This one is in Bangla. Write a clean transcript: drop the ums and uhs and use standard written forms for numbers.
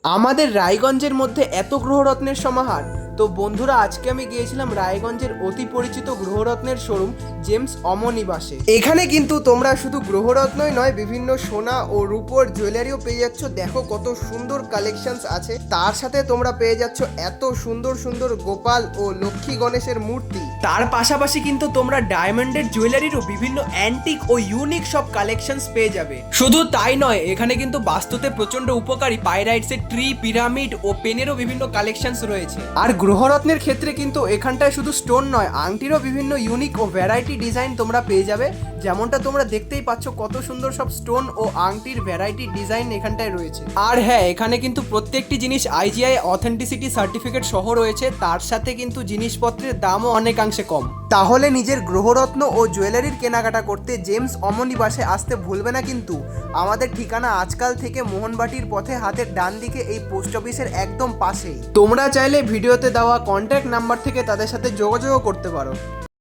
আমাদের রায়গঞ্জের মধ্যে এত গ্রহরত্নের সমাহার। তো বন্ধুরা, আজকে আমি গিয়েছিলাম রায়গঞ্জের অতি পরিচিত গ্রহরত্নের শোরুম জেমস অমনিবাসে। এখানে কিন্তু তোমরা শুধু গ্রহরত্নই নয়, বিভিন্ন সোনা ও রূপোর জুয়েলারিও পেয়ে যাচ্ছ। দেখো কত সুন্দর কালেকশনস আছে। তার সাথে তোমরা পেয়ে যাচ্ছ এত সুন্দর সুন্দর গোপাল ও লক্ষ্মী গণেশের মূর্তি। তার পাশাপাশি কিন্তু তোমরা ডায়মন্ডের জুয়েলারিরও বিভিন্ন অ্যান্টিক ও ইউনিক সব কালেকশনস পেয়ে যাবে। শুধু তাই নয়, এখানে কিন্তু বাস্তুতে প্রচন্ড উপকারী পাইরাইটসের ট্রি, পিরামিড ও পেনেরও বিভিন্ন কালেকশনস রয়েছে। আর গ্রহরত্নের ক্ষেত্রে কিন্তু এখানটায় শুধু স্টোন নয়, আংটিরও বিভিন্ন ইউনিক ও ভ্যারাইটি ডিজাইন তোমরা পেয়ে যাবে। যেমনটা তোমরা দেখতেই পাচ্ছ, কত সুন্দর সব স্টোন ও আংটির ভ্যারাইটি ডিজাইন এখানটায় রয়েছে। আর হ্যাঁ, এখানে কিন্তু প্রত্যেকটি জিনিস আইজিআই অথেন্টিসিটি সার্টিফিকেট সহ রয়েছে। তার সাথে কিন্তু জিনিসপত্রের দামও অনেকাংশে কম। তাহলে নিজের গ্রহরত্ন ও জুয়েলারির কেনাকাটা করতে জেমস অমনিবাসে আসতে ভুলবে না কিন্তু। আমাদের ঠিকানা আজকাল থেকে মোহনবাটির পথে হাতের ডান দিকে এই পোস্ট অফিসের একদম পাশেই। তোমরা চাইলে ভিডিওতে দেওয়া কন্ট্যাক্ট নাম্বার থেকে তাদের সাথে যোগাযোগ করতে পারো।